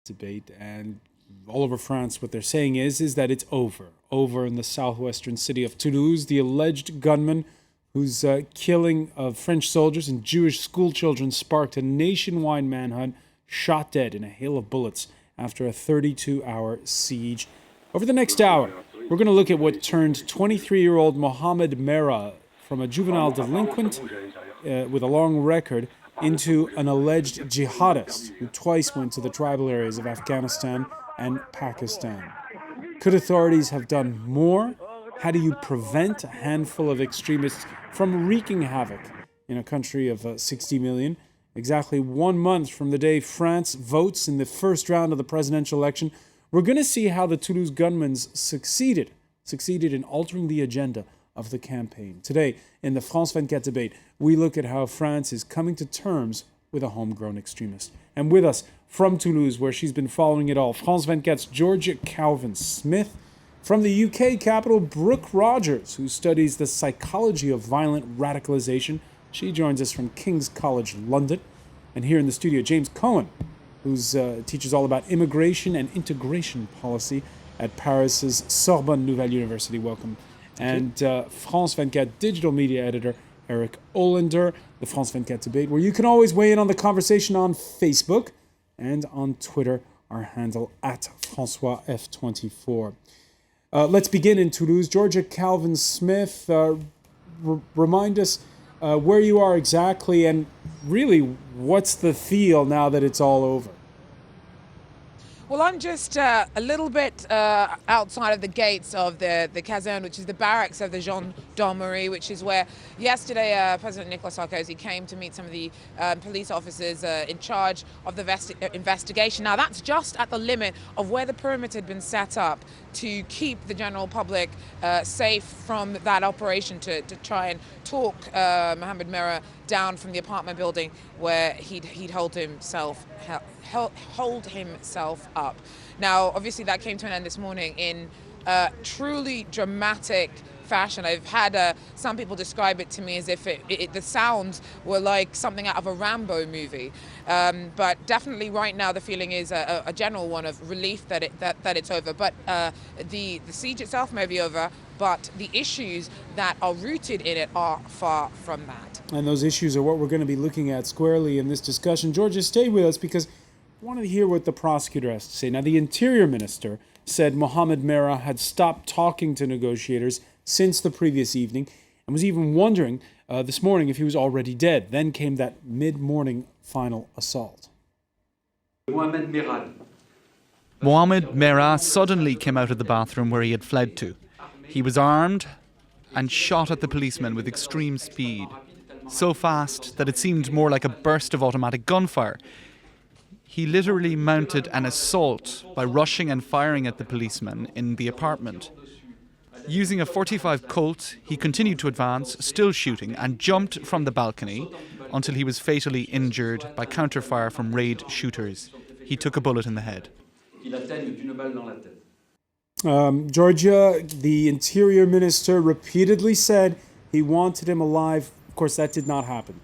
debate, and all over France, what they're saying is that it's over. Over in the southwestern city of Toulouse, the alleged gunman whose killing of French soldiers and Jewish schoolchildren sparked a nationwide manhunt, shot dead in a hail of bullets after a 32-hour siege. Over the next hour, we're going to look at what turned 23-year-old Mohamed Merah from a juvenile delinquent with a long record into an alleged jihadist who twice went to the tribal areas of Afghanistan and Pakistan. Could authorities have done more? How do you prevent a handful of extremists from wreaking havoc in a country of 60 million? Exactly 1 month from the day France votes in the first round of the presidential election, we're going to see how the Toulouse gunmen succeeded in altering the agenda of the campaign. Today, in the France 24 debate, we look at how France is coming to terms with a homegrown extremist. And with us from Toulouse, where she's been following it all, France 24's Georgia Calvin-Smith. From the UK capital, Brooke Rogers, who studies the psychology of violent radicalization. She joins us from King's College London. And here in the studio, James Cohen, who teaches all about immigration and integration policy at Paris's Sorbonne Nouvelle University. Welcome. And France 24 digital media editor Eric Olander, the France 24 debate, where you can always weigh in on the conversation on Facebook and on Twitter, our handle at François F24. Let's begin in Toulouse. Georgia Calvin-Smith, remind us where you are exactly and really what's the feel now that it's all over? Well, I'm just a little bit outside of the gates of the caserne, which is the barracks of the gendarmerie, which is where yesterday President Nicolas Sarkozy came to meet some of the police officers in charge of the investigation. Now, that's just at the limit of where the perimeter had been set up to keep the general public safe from that operation, to try and talk Mohamed Merah down from the apartment building where he'd hold himself up. Now, obviously, that came to an end this morning in truly dramatic fashion. I've had some people describe it to me as if the sounds were like something out of a Rambo movie. But definitely right now the feeling is a general one of relief that it's over. But the siege itself may be over, but the issues that are rooted in it are far from that. And those issues are what we're going to be looking at squarely in this discussion. Georgia, stay with us because I wanted to hear what the prosecutor has to say. Now, the Interior Minister said Mohamed Merah had stopped talking to negotiators since the previous evening and was even wondering this morning if he was already dead. Then came that mid-morning final assault. Mohamed Merah suddenly came out of the bathroom where he had fled to. He was armed and shot at the policeman with extreme speed, so fast that it seemed more like a burst of automatic gunfire. He literally mounted an assault by rushing and firing at the policeman in the apartment. Using a .45 Colt, he continued to advance, still shooting, and jumped from the balcony until he was fatally injured by counterfire from raid shooters. He took a bullet in the head. Georgia, the Interior Minister repeatedly said he wanted him alive. Of course, that did not happen.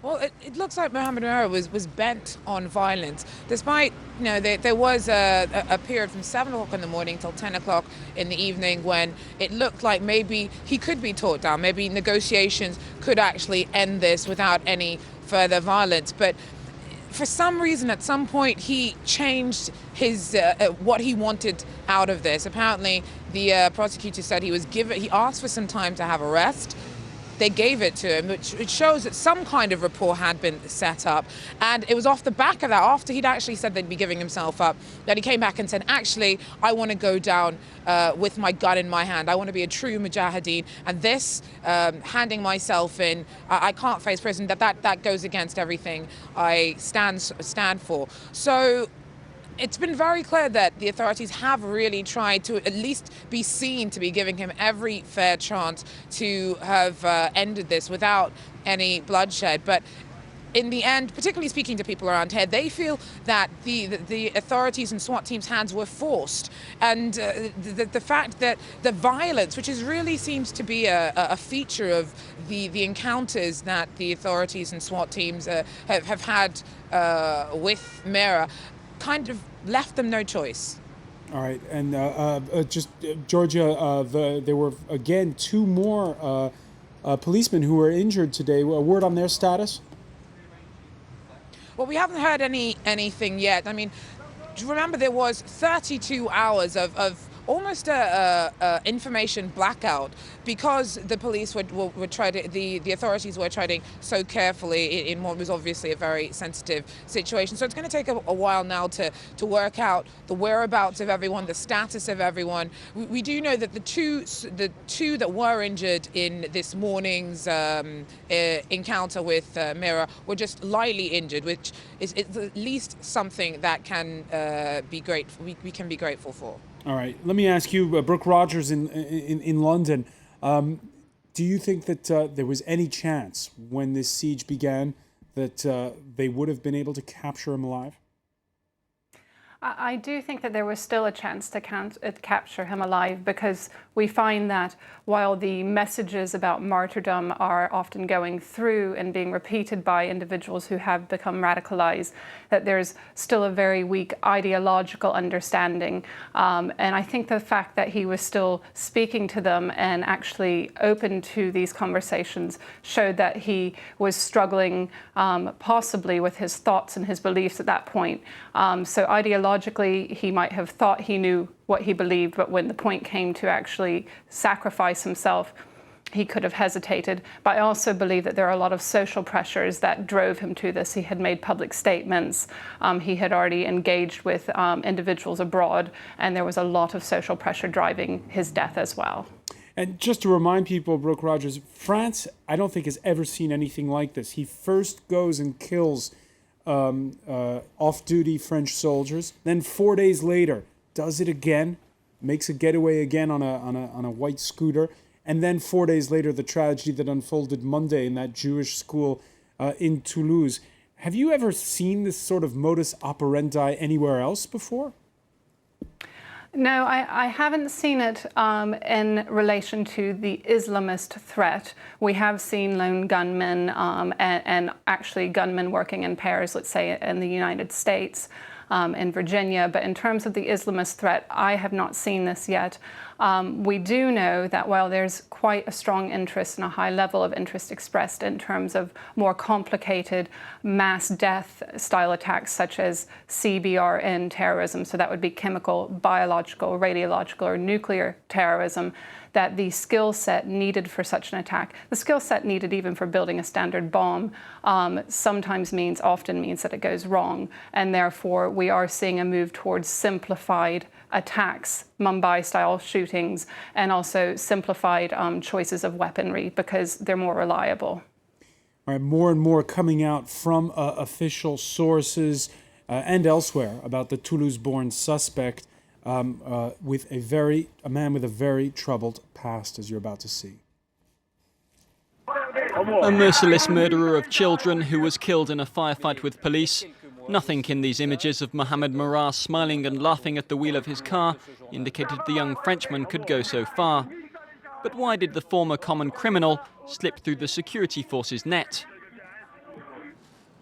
Well, it looks like Mohamed Merah was bent on violence, despite, there was a period from 7 o'clock in the morning till 10 o'clock in the evening when it looked like maybe he could be talked down, maybe negotiations could actually end this without any further violence. But for some reason, at some point, he changed his what he wanted out of this. Apparently, the prosecutor said he asked for some time to have a rest. They gave it to him, which shows that some kind of rapport had been set up. And it was off the back of that, after he'd actually said they'd be giving himself up, that he came back and said, actually, I want to go down with my gun in my hand. I want to be a true mujahideen. And this, handing myself in, I can't face prison, that goes against everything I stand for. So it's been very clear that the authorities have really tried to at least be seen to be giving him every fair chance to have ended this without any bloodshed. But in the end, particularly speaking to people around here, they feel that the authorities and SWAT teams' hands were forced. And the fact that the violence, which is really seems to be a feature of the encounters that the authorities and SWAT teams have had with Mera, kind of left them no choice. All right, and Georgia, there were again 2 more policemen who were injured today. A word on their status? Well, we haven't heard anything yet. I mean, remember there was 32 hours of almost a information blackout because the police were the authorities were treading so carefully in what was obviously a very sensitive situation. So it's going to take a while now to work out the whereabouts of everyone, the status of everyone. We do know that the two that were injured in this morning's encounter with Mera were just lightly injured, which is at least something that can be great. We can be grateful for. All right. Let me ask you, Brooke Rogers in London. Do you think that there was any chance when this siege began that they would have been able to capture him alive? I do think that there was still a chance to capture him alive, because we find that while the messages about martyrdom are often going through and being repeated by individuals who have become radicalized, that there's still a very weak ideological understanding. And I think the fact that he was still speaking to them and actually open to these conversations showed that he was struggling possibly with his thoughts and his beliefs at that point. So ideologically, he might have thought he knew what he believed, but when the point came to actually sacrifice himself, he could have hesitated. But I also believe that there are a lot of social pressures that drove him to this. He had made public statements. He had already engaged with individuals abroad, and there was a lot of social pressure driving his death as well. And just to remind people, Brooke Rogers, France, I don't think has ever seen anything like this. He first goes and kills off-duty French soldiers. Then 4 days later, does it again, makes a getaway again on a white scooter. And then 4 days later, the tragedy that unfolded Monday in that Jewish school in Toulouse. Have you ever seen this sort of modus operandi anywhere else before? No, I haven't seen it in relation to the Islamist threat. We have seen lone gunmen and actually gunmen working in pairs, let's say in the United States, in Virginia. But in terms of the Islamist threat, I have not seen this yet. We do know that while there's quite a strong interest and a high level of interest expressed in terms of more complicated mass death style attacks such as CBRN terrorism, so that would be chemical, biological, radiological, or nuclear terrorism, that the skill set needed for such an attack, the skill set needed even for building a standard bomb, often means that it goes wrong. And therefore, we are seeing a move towards simplified attacks, Mumbai-style shootings, and also simplified choices of weaponry because they're more reliable. All right, more and more coming out from official sources and elsewhere about the Toulouse-born suspect with a man with a very troubled past, as you're about to see. A merciless murderer of children who was killed in a firefight with police. Nothing in these images of Mohamed Merah smiling and laughing at the wheel of his car indicated the young Frenchman could go so far. But why did the former common criminal slip through the security forces' net?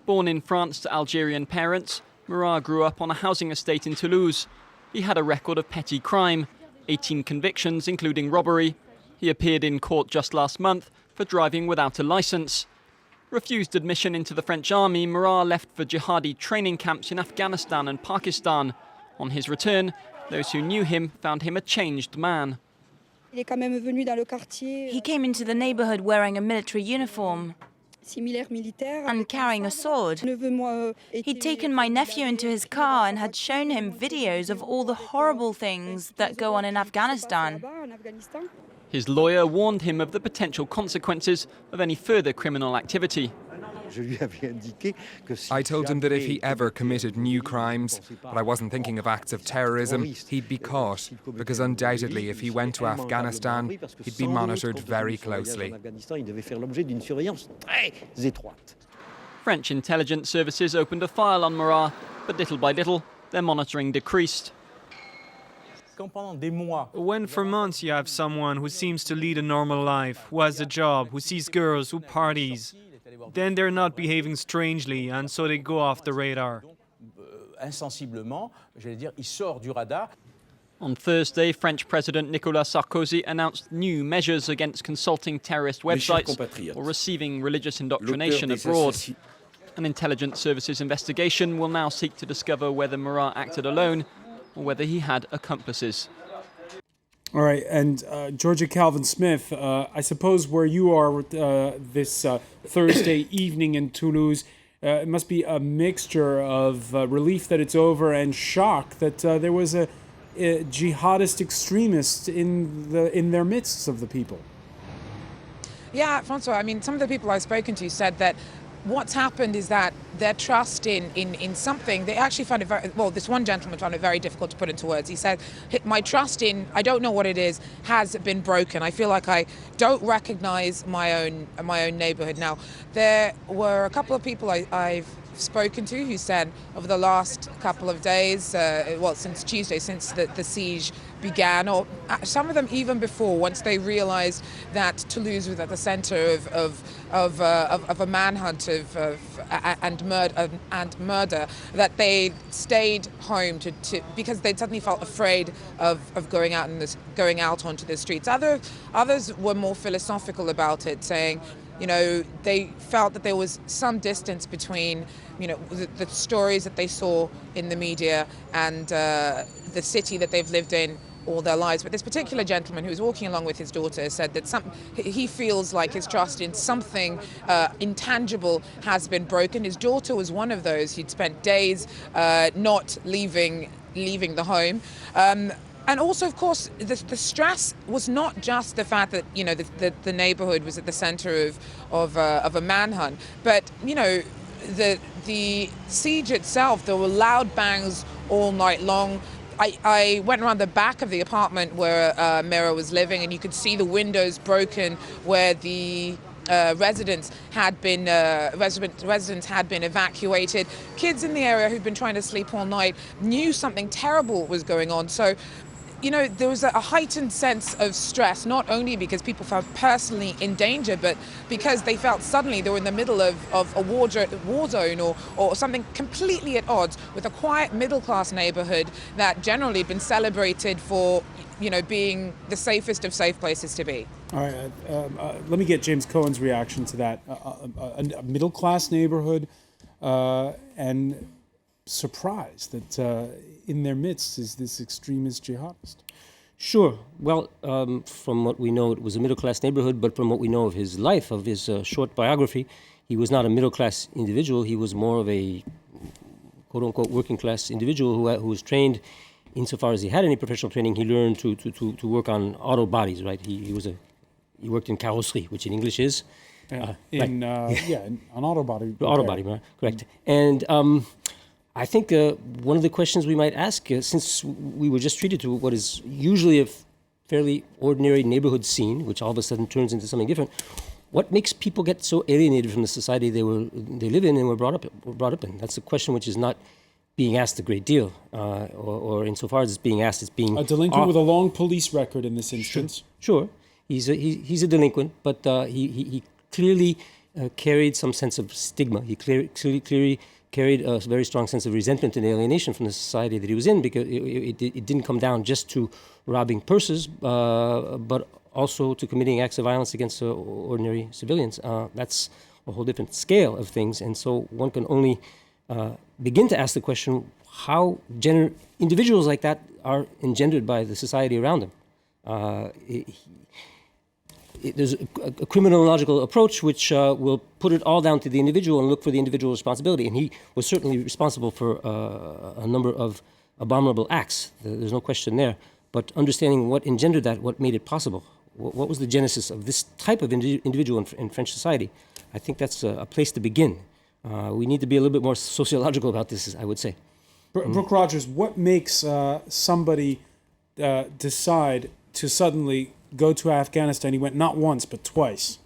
Born in France to Algerian parents, Merah grew up on a housing estate in Toulouse. He had a record of petty crime, 18 convictions including robbery. He appeared in court just last month for driving without a licence. Refused admission into the French army, Merah left for jihadi training camps in Afghanistan and Pakistan. On his return, those who knew him found him a changed man. He came into the neighborhood wearing a military uniform and carrying a sword. He'd taken my nephew into his car and had shown him videos of all the horrible things that go on in Afghanistan. His lawyer warned him of the potential consequences of any further criminal activity. I told him that if he ever committed new crimes, but I wasn't thinking of acts of terrorism, he'd be caught, because undoubtedly if he went to Afghanistan, he'd be monitored very closely. French intelligence services opened a file on Marat, but little by little, their monitoring decreased. When for months you have someone who seems to lead a normal life, who has a job, who sees girls, who parties, then they're not behaving strangely, and so they go off the radar. On Thursday, French President Nicolas Sarkozy announced new measures against consulting terrorist websites or receiving religious indoctrination abroad. An intelligence services investigation will now seek to discover whether Marat acted alone or whether he had accomplices. All right, and Georgia Calvin-Smith, I suppose where you are this Thursday evening in Toulouse, it must be a mixture of relief that it's over and shock that there was a jihadist extremist in their midst of the people. Yeah, François, I mean, some of the people I've spoken to said that what's happened is that their trust in something, they actually found it very, well, this one gentleman found it very difficult to put into words. He said, my trust in, I don't know what it is, has been broken. I feel like I don't recognize my own neighborhood. Now, there were a couple of people I've spoken to who said over the last couple of days, since Tuesday, since the siege began, or some of them even before, once they realized that Toulouse was at the center of a manhunt and murder, that they stayed home because they suddenly felt afraid of going out onto the streets. Others were more philosophical about it, saying, they felt that there was some distance between, the stories that they saw in the media and the city that they've lived in all their lives. But this particular gentleman who was walking along with his daughter said that he feels like his trust in something intangible has been broken. His daughter was one of those. He'd spent days not leaving the home. And also, of course, the stress was not just the fact that the neighborhood was at the center of a manhunt, but the siege itself. There were loud bangs all night long. I went around the back of the apartment where Mira was living, and you could see the windows broken where the residents had been evacuated. Kids in the area who'd been trying to sleep all night knew something terrible was going on. So, there was a heightened sense of stress, not only because people felt personally in danger, but because they felt suddenly they were in the middle of a war zone or something completely at odds with a quiet middle-class neighborhood that generally had been celebrated for, being the safest of safe places to be. All right, let me get James Cohen's reaction to that. A middle-class neighborhood and surprised that in their midst is this extremist jihadist. Sure. Well, from what we know, it was a middle-class neighborhood, but from what we know of his life, of his short biography, he was not a middle-class individual. He was more of a quote-unquote working-class individual who was trained, insofar as he had any professional training. He learned to work on auto bodies, right? He worked in carrosserie, which in English is... on auto body. Auto body, right? Correct. And I think one of the questions we might ask, since we were just treated to what is usually a fairly ordinary neighborhood scene, which all of a sudden turns into something different, what makes people get so alienated from the society they live in and were brought up in? That's a question which is not being asked a great deal, or insofar as it's being asked, it's being... A delinquent with a long police record in this instance. Sure. He's a delinquent, but he clearly carried some sense of stigma. He clearly carried a very strong sense of resentment and alienation from the society that he was in, because it didn't come down just to robbing purses, but also to committing acts of violence against ordinary civilians. That's a whole different scale of things, and so one can only begin to ask the question how individuals like that are engendered by the society around them. There's a criminological approach which will put it all down to the individual and look for the individual responsibility. And he was certainly responsible for a number of abominable acts. There's no question there. But understanding what engendered that, what made it possible, what was the genesis of this type of individual in French society, I think that's a place to begin. We need to be a little bit more sociological about this, I would say. Brooke Rogers, what makes somebody decide to suddenly go to Afghanistan? He went not once, but twice.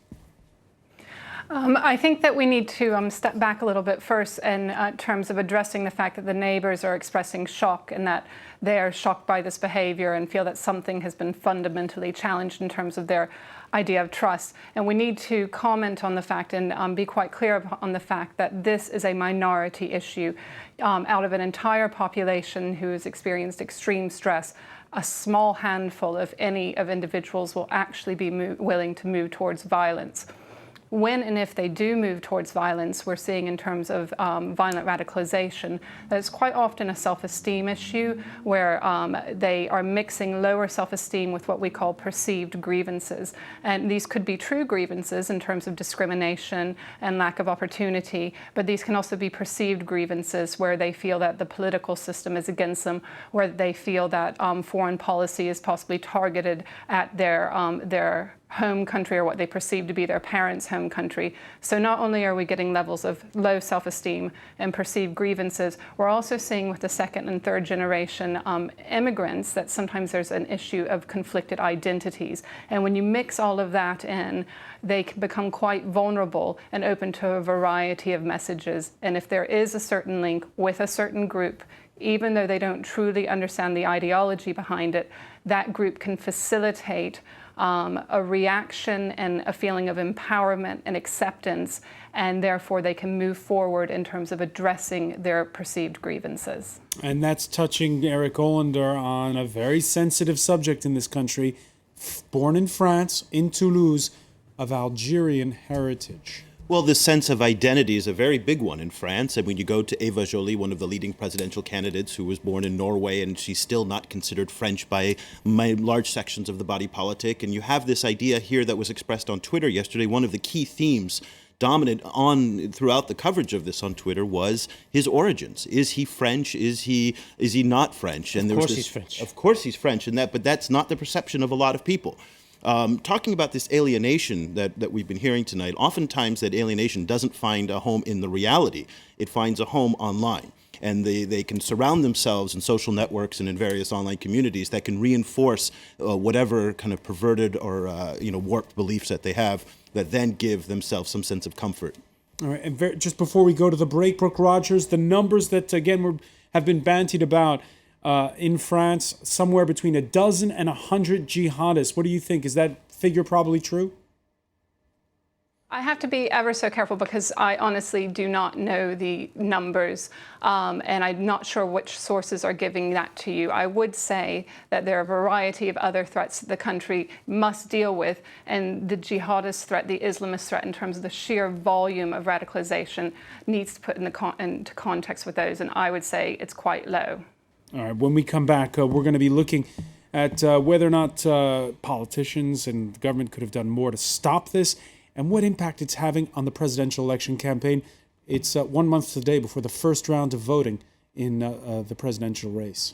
I think that we need to step back a little bit first in terms of addressing the fact that the neighbors are expressing shock and that they are shocked by this behavior and feel that something has been fundamentally challenged in terms of their idea of trust. And we need to comment on the fact and be quite clear on the fact that this is a minority issue. Out of an entire population who has experienced extreme stress, a small handful, if any, of individuals will actually be willing to move towards violence. When and if they do move towards violence, we're seeing in terms of violent radicalization that it's quite often a self-esteem issue where they are mixing lower self-esteem with what we call perceived grievances. And these could be true grievances in terms of discrimination and lack of opportunity, but these can also be perceived grievances where they feel that the political system is against them, where they feel that foreign policy is possibly targeted at their home country or what they perceive to be their parents' home country. So not only are we getting levels of low self-esteem and perceived grievances, we're also seeing with the second and third generation immigrants that sometimes there's an issue of conflicted identities. And when you mix all of that in, they can become quite vulnerable and open to a variety of messages. And if there is a certain link with a certain group, even though they don't truly understand the ideology behind it, that group can facilitate a reaction and a feeling of empowerment and acceptance, and therefore they can move forward in terms of addressing their perceived grievances. And that's touching Eric Olander on a very sensitive subject in this country, born in France, in Toulouse, of Algerian heritage. Well, this sense of identity is a very big one in France. And when you go to Eva Joly, one of the leading presidential candidates who was born in Norway, and she's still not considered French by large sections of the body politic. And you have this idea here that was expressed on Twitter yesterday. One of the key themes dominant throughout the coverage of this on Twitter was his origins. Is he French? Is he not French? And of course he's French. Of course he's French, but that's not the perception of a lot of people. Talking about this alienation that we've been hearing tonight, oftentimes that alienation doesn't find a home in the reality. It finds a home online. And they can surround themselves in social networks and in various online communities that can reinforce whatever kind of perverted or warped beliefs that they have that then give themselves some sense of comfort. All right, and just before we go to the break, Brooke Rogers, the numbers that, again, have been bantied about in France, somewhere between 12 and 100 jihadists. What do you think? Is that figure probably true? I have to be ever so careful because I honestly do not know the numbers, and I'm not sure which sources are giving that to you. I would say that there are a variety of other threats that the country must deal with, and the jihadist threat, the Islamist threat, in terms of the sheer volume of radicalization, needs to put into context with those, and I would say it's quite low. All right, when we come back, we're going to be looking at whether or not politicians and the government could have done more to stop this and what impact it's having on the presidential election campaign. It's 1 month today before the first round of voting in the presidential race.